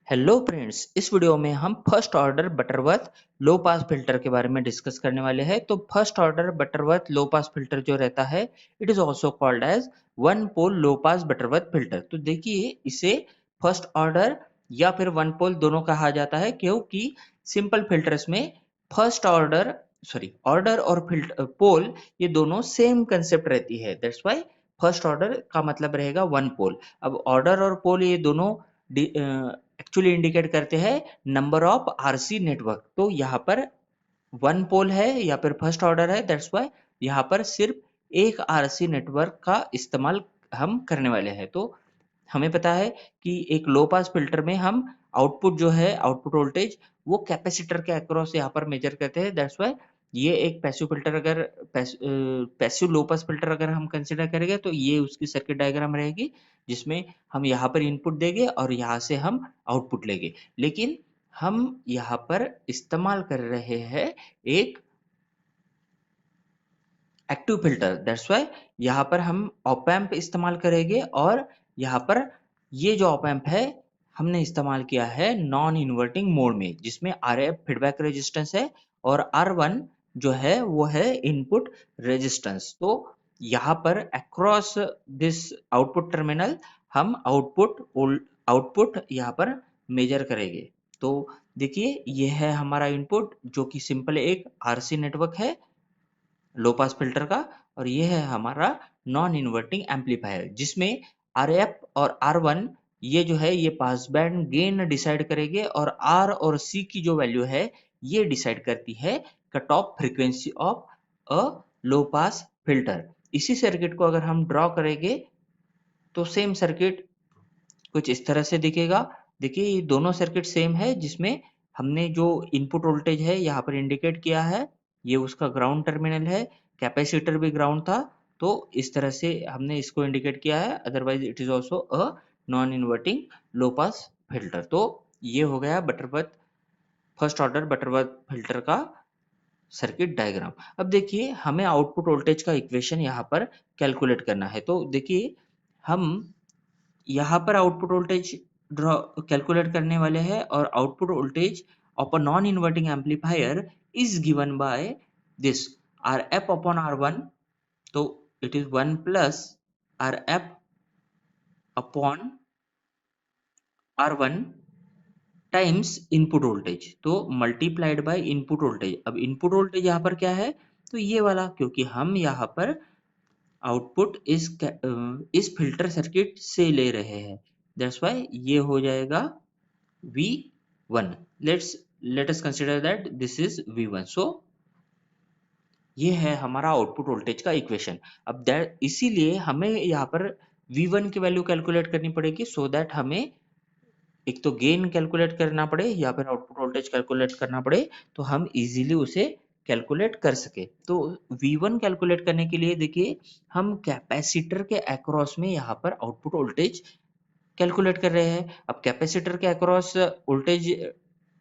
Hello friends, इस video में हम first order Butterworth low pass filter के बारे में डिस्कस करने वाले हैं। तो first order Butterworth low pass filter जो रहता है, it is also called as one pole low pass Butterworth filter. तो देखिए, इसे फर्स्ट ऑर्डर या फिर वन पोल दोनों कहा जाता है, क्योंकि सिंपल फिल्टर्स में फर्स्ट ऑर्डर ऑर्डर और फिल्टर पोल ये दोनों सेम कंसेप्ट रहती है। दैट्स व्हाई फर्स्ट ऑर्डर का मतलब रहेगा वन पोल। अब ऑर्डर और पोल ये दोनों एक्चुअली इंडिकेट करते हैं नंबर ऑफ आरसी नेटवर्क। तो यहाँ पर वन पोल है या फिर फर्स्ट ऑर्डर है, दैट्स व्हाई यहाँ पर सिर्फ एक आरसी नेटवर्क का इस्तेमाल हम करने वाले हैं। तो हमें पता है कि एक लो पास फिल्टर में हम आउटपुट जो है, आउटपुट वोल्टेज वो कैपेसिटर के अक्रॉस यहाँ पर मेजर करते हैं। दैट्स व्हाई ये एक पैसिव फिल्टर, अगर पैसिव लो पास फिल्टर अगर हम कंसिडर करेंगे तो ये उसकी सर्किट डायग्राम रहेगी, जिसमें हम यहाँ पर इनपुट देंगे और यहाँ से हम आउटपुट लेंगे। लेकिन हम यहाँ पर इस्तेमाल कर रहे हैं एक एक्टिव फिल्टर। दैट्स वाई यहाँ पर हम ऑप एम्प इस्तेमाल करेंगे, और यहाँ पर ये जो ऑप एम्प है हमने इस्तेमाल किया है नॉन इन्वर्टिंग मोड में, जिसमें आर एफ फीडबैक रेजिस्टेंस है और आर वन जो है वो है इनपुट रेजिस्टेंस। तो यहाँ पर अक्रॉस दिस आउटपुट टर्मिनल हम आउटपुट यहाँ पर मेजर करेंगे। तो देखिए, ये है हमारा इनपुट, जो कि सिंपल एक आरसी नेटवर्क है लो पास फिल्टर का, और ये है हमारा नॉन इन्वर्टिंग एम्पलीफायर, जिसमें आर एफ और आर वन ये जो है ये पास बैंड गेन डिसाइड करेंगे, और आर और सी की जो वैल्यू है ये डिसाइड करती है cut off frequency of a low pass filter. इसी सर्किट को अगर हम ड्रॉ करेंगे तो सेम सर्किट कुछ इस तरह से दिखेगा। देखिए, ये दोनों सर्किट सेम है, जिसमें हमने जो इनपुट वोल्टेज है यहाँ पर इंडिकेट किया है, ये उसका ग्राउंड टर्मिनल है, कैपेसिटर भी ग्राउंड था। तो इस तरह से हमने इसको इंडिकेट किया है, otherwise it is also a non inverting low pass filter. तो ये हो गया Butterworth first order Butterworth filter का सर्किट डायग्राम। अब देखिए, हमें आउटपुट वोल्टेज का इक्वेशन यहाँ पर कैलकुलेट करना है। तो देखिए, हम यहाँ पर आउटपुट वोल्टेज ड्रॉ कैलकुलेट करने वाले हैं, और output voltage of a non inverting amplifier is given by this R F upon R one. तो it is one plus R F upon R one times input voltage, तो multiplied by input voltage. अब input voltage यहाँ पर क्या है, तो ये वाला, क्योंकि हम यहाँ पर आउटपुट इस फिल्टर सर्किट से ले रहे हैं, दैट्स व्हाई ये हो जाएगा V1। let us consider that this is V1। so ये है हमारा आउटपुट वोल्टेज का इक्वेशन। अब दैट इसीलिए हमें यहाँ पर V1 की वैल्यू कैलकुलेट करनी पड़ेगी, सो दैट हमें एक तो गेन कैलकुलेट करना पड़े या फिर आउटपुट वोल्टेज कैलकुलेट करना पड़े, तो हम इजीली उसे कैलकुलेट कर सके। तो V1 कैलकुलेट करने के लिए देखिए, हम कैपेसिटर के अक्रॉस में यहाँ पर आउटपुट वोल्टेज कैलकुलेट कर रहे हैं। अब कैपेसिटर के अक्रॉस वोल्टेज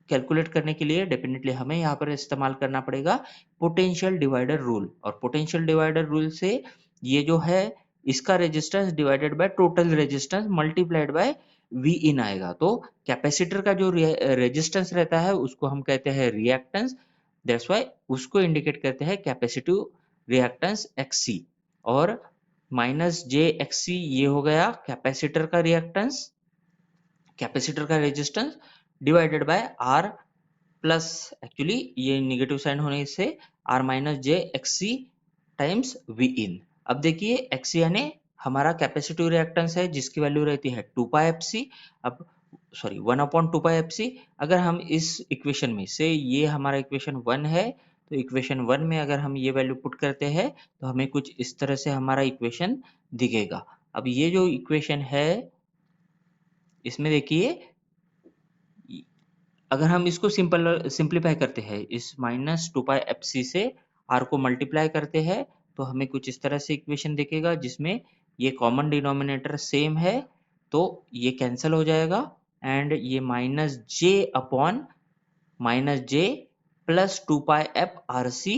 कैलकुलेट करने के लिए डेफिनेटली हमें यहाँ पर इस्तेमाल करना पड़ेगा पोटेंशियल डिवाइडर रूल, और पोटेंशियल डिवाइडर रूल से ये जो है इसका resistance divided by total resistance multiplied by V in आएगा। तो कैपेसिटर का जो रेजिस्टेंस रहता है उसको हम कहते हैं रिएक्टेंस, दैट्स व्हाई उसको इंडिकेट करते हैं कैपेसिटिव रिएक्टेंस एक्सी, और माइनस जे एक्सी ये हो गया कैपेसिटर का रिएक्टेंस, कैपेसिटर का resistance divided by R plus, actually ये निगेटिव साइन होने से R minus J XC times V in. अब देखिए, एक्सी यानी हमारा कैपेसिटिव रिएक्टेंस है, जिसकी वैल्यू रहती है 2 पाई एफ सी। अब 1/2 पाई एफ सी। अगर हम इस इक्वेशन में से, ये हमारा इक्वेशन 1 है, तो इक्वेशन 1 में अगर हम ये वैल्यू पुट करते हैं तो हमें कुछ इस तरह से हमारा इक्वेशन दिखेगा। अब ये जो इक्वेशन है, इसमें देखिए, अगर हम इसको सिंप्लीफाई करते हैं, इस -2πfc से r को मल्टीप्लाई करते हैं, तो हमें कुछ इस तरह से इक्वेशन दिखेगा, जिसमें ये कॉमन डिनोमिनेटर सेम है, तो ये कैंसिल हो जाएगा, एंड ये -j plus 2πf/rc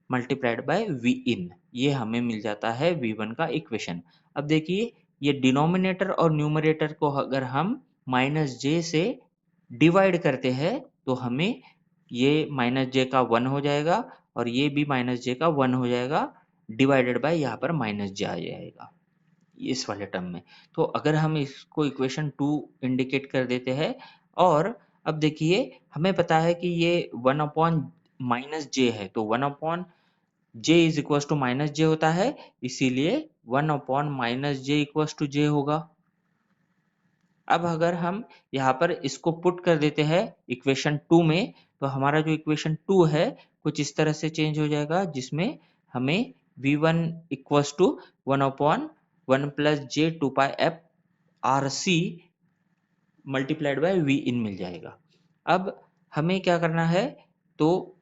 multiplied by V in, ये हमें मिल जाता है V1 का इक्वेशन। अब देखिए, ये डिनोमिनेटर और न्यूमरेटर को अगर हम -j से डिवाइड करते हैं तो हमें ये माइनस जे का 1 हो जाएगा और ये भी माइनस जे का 1 हो जाएगा, डिवाइडेड बाय यहाँ पर माइनस जे आ जाएगा इस वाले टर्म में। तो अगर हम इसको इक्वेशन 2 इंडिकेट कर देते हैं, और अब देखिए हमें पता है कि ये 1 अपॉन माइनस जे है, तो 1 upon J is equal to minus J होता है, इसीलिए 1 upon minus J equal to J होगा। अब अगर हम यहाँ पर इसको पुट कर देते हैं इक्वेशन 2 में, तो हमारा जो इक्वेशन 2 है कुछ इस तरह से चेंज हो जाएगा, जिसमें हमें v1 equals to 1 upon 1 plus J 2 pi F R C multiplied by V in मिल जाएगा। अब हमें क्या करना है, तो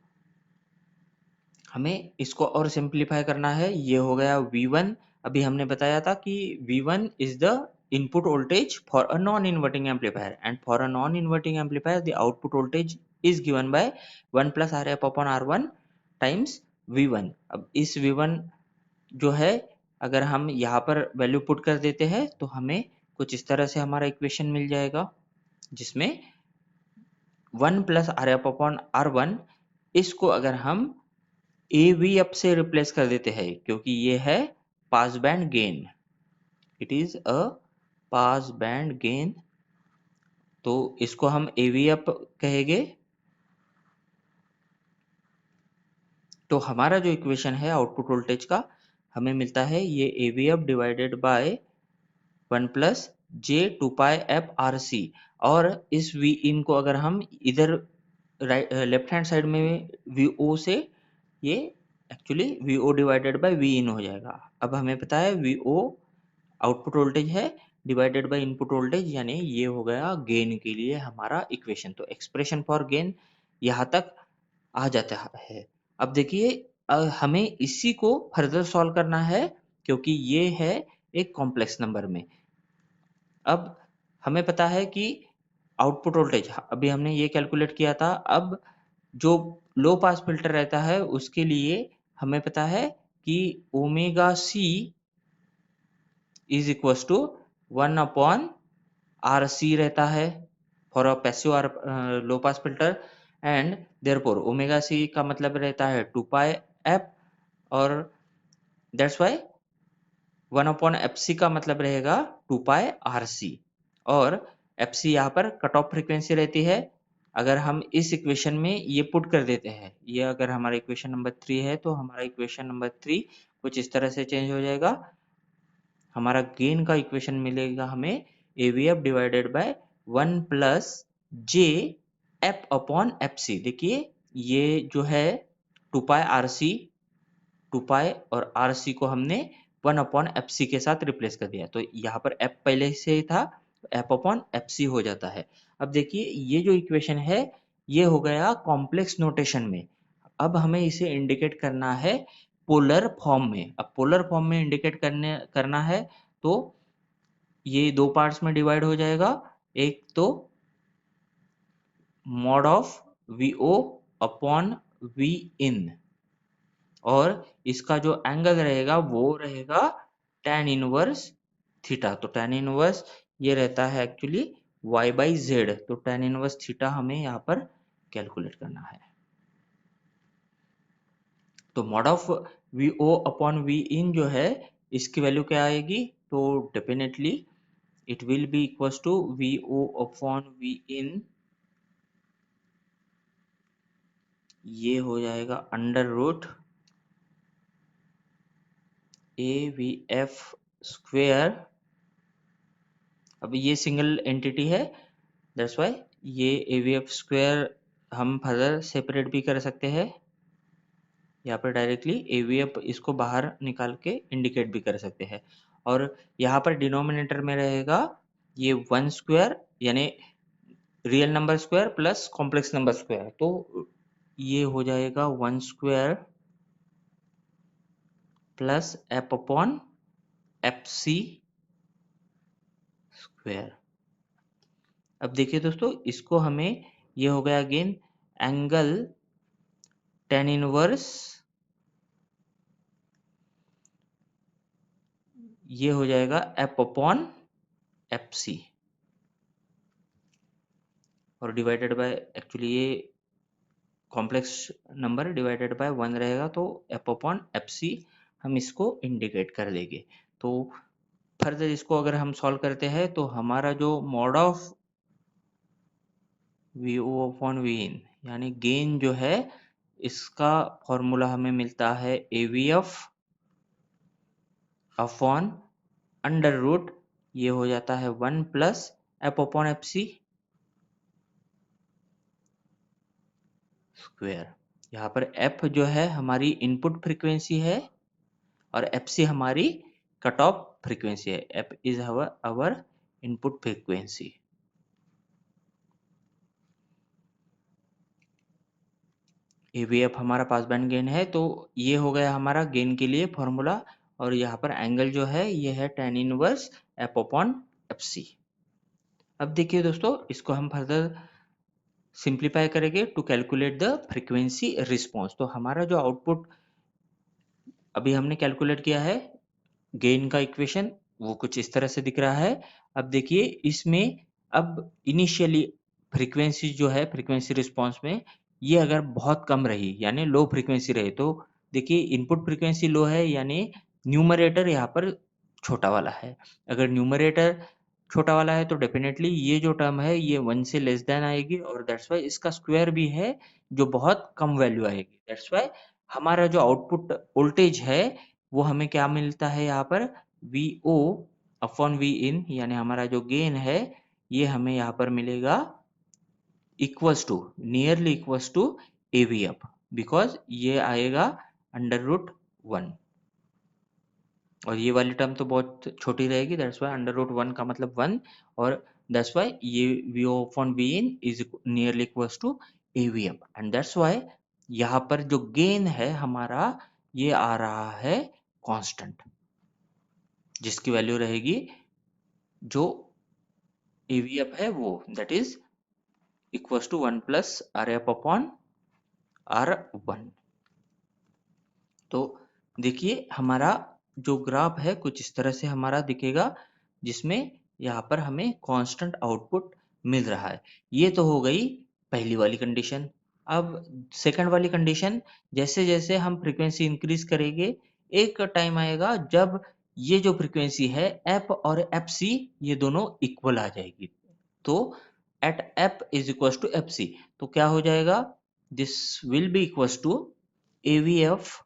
हमें इसको और सिंप्लीफाई करना है। ये हो गया V1। अभी हमने बताया था कि V1 is the input voltage for a non-inverting amplifier, and for a non-inverting amplifier the output voltage is given by 1 plus Rf upon R1 times V1। अब इस V1 जो है अगर हम यहाँ पर वैल्यू पुट कर देते हैं तो हमें कुछ इस तरह से हमारा इक्वेशन मिल जाएगा, जिसमें 1 प्लस Rf अपॉन R1, इसको अगर हम AV अप से रिप्लेस कर देते हैं, क्योंकि ये है pass band gain, it is a pass band gain, तो इसको हम AV अप कहेंगे। तो हमारा जो इक्वेशन है आउटपुट वोल्टेज का हमें मिलता है ये AV up divided by 1 plus J 2 pi F R C, और इस V इन को अगर हम इधर राइट लेफ्ट हैंड साइड में VO से, ये actually VO divided by V in हो जाएगा। अब हमें पता है VO आउटपुट वोल्टेज है डिवाइडेड बाय इनपुट वोल्टेज, यानी ये हो गया गेन के लिए हमारा इक्वेशन। तो एक्सप्रेशन फॉर गेन यहाँ तक आ जाता है। अब देखिए हमें इसी को फर्दर सॉल्व करना है, क्योंकि ये है एक कॉम्प्लेक्स नंबर में। अब हमें पता है कि आउटपुट वोल्टेज अभी हमने ये कैलकुलेट किया था। अब जो लो पास फिल्टर रहता है उसके लिए हमें पता है कि omega C is equal to 1 upon R C रहता है for a passive R low pass filter, and therefore omega C का मतलब रहता है 2 पाई एफ, और that's why 1 upon F C का मतलब रहेगा 2 पाई आर सी, और एफ सी यहाँ पर कट ऑफ फ्रीक्वेंसी रहती है। अगर हम इस इक्वेशन में ये पुट कर देते हैं, ये अगर हमारा इक्वेशन नंबर 3 है, तो हमारा इक्वेशन नंबर 3 कुछ इस तरह से चेंज हो जाएगा। हमारा गेन का इक्वेशन मिलेगा हमें AVF divided by 1 plus J F upon F C. देखिए ये जो है 2 पाई आर सी, 2 पाई और आर सी को हमने 1 अपॉन एफ सी के साथ रिप्लेस कर दिया, तो यहाँ पर एफ पहले से ही था, एफ अपॉन एफ सी हो जाता है। अब देखिए ये जो इक्वेशन है ये हो गया कॉम्प्लेक्स नोटेशन में। अब हमें इसे इंडिकेट करना है पोलर फॉर्म में। अब पोलर फॉर्म में इंडिकेट करना है तो ये दो पार्ट्स में डिवाइड हो जाएगा। एक तो mod of V O upon V in, और इसका जो एंगल रहेगा वो रहेगा tan इनवर्स थीटा। तो tan इनवर्स ये रहता है एक्चुअली y बाई जेड, तो tan इनवर्स थीटा हमें यहाँ पर कैलकुलेट करना है। तो mod of V O upon V in जो है इसकी वैल्यू क्या आएगी, तो definitely it will be equals to VO upon V in, ये हो जाएगा अंडर रूट AVF स्क्वेयर। अब ये सिंगल एंटिटी है, दैट्स वाई ये AVF स्क्वेयर हम फर्दर सेपरेट भी कर सकते हैं। यहाँ पर डायरेक्टली AVF इसको बाहर निकाल के इंडिकेट भी कर सकते हैं, और यहाँ पर डिनोमिनेटर में रहेगा ये 1 स्क्वायर, यानी real number square plus complex number square, तो ये हो जाएगा 1 square plus F upon F C square. अब देखिए दोस्तों इसको हमें, ये हो गया अगेन एंगल tan इनवर्स, ये हो जाएगा एफ अपॉन एफ सी। और डिवाइडेड बाय, एक्चुअली ये कॉम्प्लेक्स नंबर डिवाइडेड बाय 1 रहेगा, तो एफ अपॉन एफ सी हम इसको इंडिकेट कर देंगे। तो फर्दर इसको अगर हम सॉल्व करते हैं तो हमारा जो mod of V O upon V in यानी गेन जो है, इसका फॉर्मूला हमें मिलता है A V F upon under root, ये हो जाता है 1 plus F upon F C square. यहाँ पर एफ जो है हमारी इनपुट फ्रीक्वेंसी है और एफ सी हमारी कट ऑफ फ्रीक्वेंसी है। F is our input frequency. AVF हमारा पास बैंड गेन है, तो ये हो गया हमारा गेन के लिए फॉर्मूला। और यहाँ पर एंगल जो है ये है tan inverse F upon F C. अब देखिए दोस्तों, इसको हम फर्दर सिंप्लीफाई करेंगे to calculate the frequency response. तो हमारा जो आउटपुट अभी हमने कैलकुलेट किया है गेन का इक्वेशन, वो कुछ इस तरह से दिख रहा है। अब देखिए इसमें, अब इनिशियली फ्रीक्वेंसी जो है, फ्रीक्वेंसी रिस्पॉन्स में ये अगर बहुत कम रही यानी लो फ्रीक्वेंसी रहे, तो देखिए इनपुट फ्रीक्वेंसी लो है यानी न्यूमरेटर यहाँ पर छोटा वाला है। अगर न्यूमरेटर छोटा वाला है तो डेफिनेटली ये जो टर्म है ये 1 से लेस देन आएगी, और दैट्स वाई इसका स्क्वायर भी है जो बहुत कम वैल्यू आएगी। दैट्स वाई हमारा जो आउटपुट वोल्टेज है वो हमें क्या मिलता है यहाँ पर, we O upon V in यानी हमारा जो गेन है ये हमें यहाँ पर मिलेगा equals to, nearly equals to A V F, because ये आएगा अंडर रूट 1 और ये वाली टर्म तो बहुत छोटी रहेगी। दैट्स वाई अंडर रूट 1 का मतलब 1, और दैट्स वाई ये V O upon V in is nearly equals to A V F, and that's why यहाँ पर जो गेन है हमारा ये आ रहा है कांस्टेंट, जिसकी वैल्यू रहेगी जो एवीएफ है वो that is equals to 1 plus R F upon R 1। तो देखिए हमारा जो ग्राफ है कुछ इस तरह से हमारा दिखेगा, जिसमें यहाँ पर हमें कांस्टेंट आउटपुट मिल रहा है। ये तो हो गई पहली वाली कंडीशन। अब सेकंड वाली कंडीशन, जैसे जैसे हम फ्रीक्वेंसी इंक्रीज करेंगे एक टाइम आएगा जब ये जो फ्रीक्वेंसी है एफ और एफ सी ये दोनों इक्वल आ जाएगी। तो at F is equal to F C, तो क्या हो जाएगा, this will be equal to AVF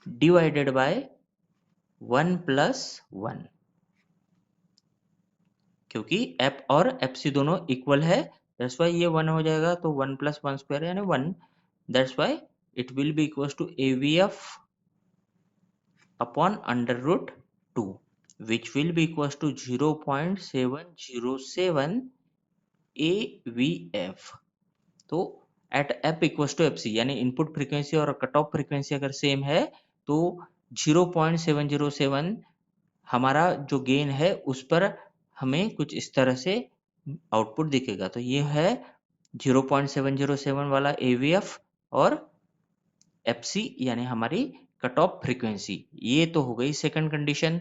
divided by 1 plus 1, क्योंकि f और fc दोनों इक्वल है, दैट्स वाई ये 1 हो जाएगा, तो 1 प्लस 1 स्क्वायर यानी 1, that's why it will be equal to avf upon under root 2 which will be equal to 0.707 avf। तो at F equal to F C यानी इनपुट फ्रीक्वेंसी और कट ऑफ फ्रीक्वेंसी अगर same है तो 0.707 हमारा जो gain है उस पर हमें कुछ इस तरह से आउटपुट दिखेगा। तो ये है 0.707 वाला एवीएफ और एफसी यानी हमारी कट ऑफ फ्रीक्वेंसी। ये तो हो गई सेकंड कंडीशन।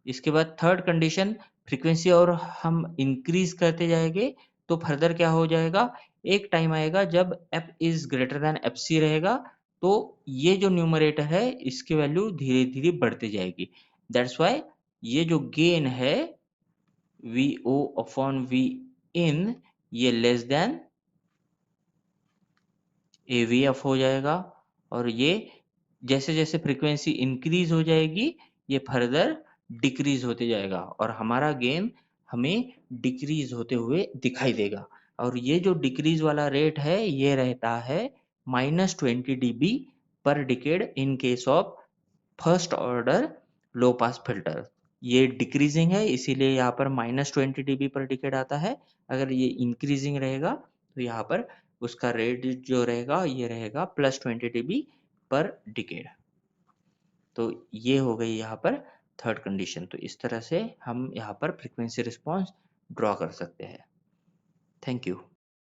इसके बाद थर्ड कंडीशन, फ्रीक्वेंसी और हम इंक्रीज करते जाएंगे तो फर्दर क्या हो जाएगा, एक टाइम आएगा जब f is greater than F C रहेगा, तो ये जो न्यूमरेटर है इसकी वैल्यू धीरे धीरे बढ़ते जाएगी। दैट्स वाई ये जो गेन है we O upon V in ये लेस देन एवीएफ हो जाएगा, और ये जैसे जैसे फ्रीक्वेंसी इंक्रीज हो जाएगी ये फर्दर डिक्रीज होते जाएगा और हमारा गेन हमें डिक्रीज होते हुए दिखाई देगा। और ये जो डिक्रीज वाला रेट है ये रहता है -20 dB पर decade in case of first order low pass filter. ये डिक्रीजिंग है इसीलिए यहाँ पर -20 dB पर डिकेड आता है। अगर ये इंक्रीजिंग रहेगा तो यहाँ पर उसका रेट जो रहेगा ये रहेगा +20 dB पर डिकेड। तो ये हो गई यहाँ पर थर्ड कंडीशन। तो इस तरह से हम यहाँ पर फ्रीक्वेंसी रिस्पॉन्स ड्रॉ कर सकते हैं। Thank you.